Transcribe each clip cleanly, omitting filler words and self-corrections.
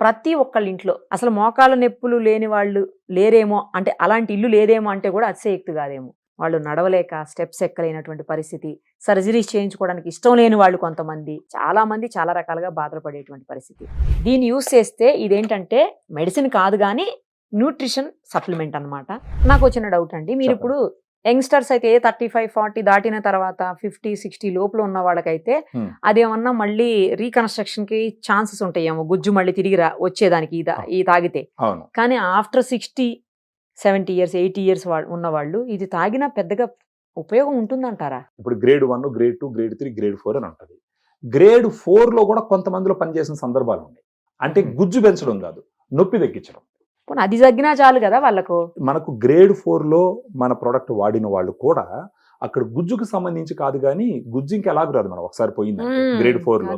ప్రతి ఒక్కళ్ళ ఇంట్లో అసలు మోకాళ్ళ నొప్పులు లేని వాళ్ళు లేరేమో అంటే అలాంటి ఇల్లు లేదేమో అంటే కూడా అతిశయోక్తి కాదేమో. వాళ్ళు నడవలేక స్టెప్స్ ఎక్కలేనటువంటి పరిస్థితి, సర్జరీస్ చేయించుకోవడానికి ఇష్టం లేని వాళ్ళు కొంతమంది, చాలా మంది చాలా రకాలుగా బాధలు పడేటువంటి పరిస్థితి. దీన్ని యూస్ చేస్తే ఇదేంటంటే మెడిసిన్ కాదు కానీ న్యూట్రిషన్ సప్లిమెంట్ అన్నమాట. నాకు వచ్చిన డౌట్ అండి, మీరు ఇప్పుడు యంగ్స్టర్స్ అయితే 35-40 దాటిన తర్వాత 50-60 లోపల ఉన్న వాళ్ళకైతే అదేమన్నా మళ్ళీ రీకన్స్ట్రక్షన్ కి ఛాన్సెస్ ఉంటాయేమో, గుజ్జు మళ్ళీ తిరిగి వచ్చేదానికి ఈ తాగితే. కానీ ఆఫ్టర్ 60-70 ఇయర్స్ 80 ఇయర్స్ ఉన్న వాళ్ళు ఇది తాగినా పెద్దగా ఉపయోగం ఉంటుందంటారా? ఇప్పుడు గ్రేడ్ 1, గ్రేడ్ 2, గ్రేడ్ 3, గ్రేడ్ 4 అని ఉంటుంది. గ్రేడ్ 4 లో కూడా కొంతమందిలో పనిచేసిన సందర్భాలు ఉన్నాయి. అంటే గుజ్జు పెంచడం కాదు, నొప్పి తగ్గించడం. అది తగ్గినా చాలు కదా వాళ్ళకు. మనకు గ్రేడ్ 4 లో మన ప్రోడక్ట్ వాడిన వాళ్ళు కూడా అక్కడ గుజ్జుకు సంబంధించి కాదు కానీ గుజ్జు ఇంకా ఎలాగ రాదు మనం ఒకసారి పోయింది గ్రేడ్ 4 లో.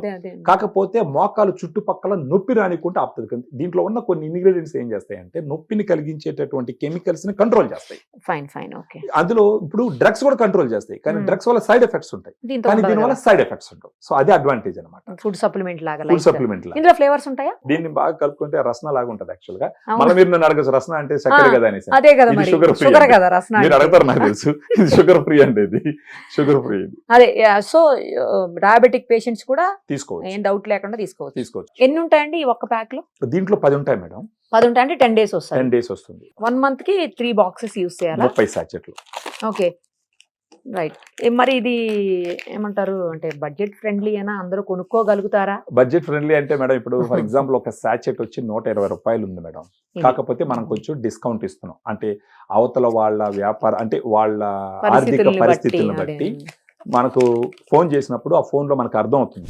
కాకపోతే మోకాలు చుట్టుపక్కల నొప్పి రానికుంటే ఆపుతుంది. దీంట్లో ఉన్న కొన్ని ఇంగ్రీడియంట్స్ ఏం చేస్తాయంటే నొప్పిని కలిగించేటటువంటి కెమికల్స్ ని కంట్రోల్ చేస్తాయి. అందులో ఇప్పుడు డ్రగ్స్ కూడా కంట్రోల్ చేస్తాయి, కానీ డ్రగ్స్ వల్ల సైడ్ ఎఫెక్ట్స్ ఉంటాయి, కానీ దీని వల్ల సైడ్ ఎఫెక్ట్స్ ఉండవు. సో అదే అడ్వాంటేజ్ అనమాట. ఫుడ్ సప్లిమెంట్ లాగా. ఫుడ్ సప్లిమెంట్ లాగా. ఇందులో ఫ్లేవర్స్ ఉంటాయా? దీన్ని బాగా కలుపుకుంటే రసన లాగా ఉంటుంది యాక్చువల్ గా. మళ్ళీ మీరు నన్ను అడగచ్చు రసన అంటే చక్కెర కదా అనేసి. అదే కదా మరి, షుగర్ కదా రసన. మీరు అడుగుతారు నాకు తెలుసు, ఇది షుగర్ ఫ్రీ అంటే ఇది షుగర్ ఫ్రీ. అదే సో డయాబెటిక్ పేషెంట్స్ కూడా తీసుకోవచ్చు, ఏం డౌట్ లేకుండా తీసుకోవచ్చు. ఎన్ని ఉంటాయండి ఈ ఒక్క ప్యాక్ లో? దీంట్లో 10 ఉంటాయి మేడం. 10 ఉంటాయి అంటే 10 days వస్తాయి. 10 days వస్తుంది. 1 month కి 3 boxes యూస్ చేయాలా? 30 సాచెట్లు. Okay right. మరి ఇది ఏమంటారు అంటే బడ్జెట్ ఫ్రెండ్లీ అయినా అందరూ కొనుక్కోగలుగుతారా? బడ్జెట్ ఫ్రెండ్లీ అంటే మేడం ఇప్పుడు ఫర్ ఎగ్జాంపుల్ ఒక సాచెట్ వచ్చి 120 రూపాయలు ఉంది మేడం. కాకపోతే మనం కొంచెం డిస్కౌంట్ ఇస్తున్నాం. అంటే అవతల వాళ్ళ వ్యాపారం అంటే వాళ్ళ ఆర్థిక పరిస్థితులను బట్టి మనకు ఫోన్ చేసినప్పుడు ఆ ఫోన్ లో మనకు అర్థం అవుతుంది.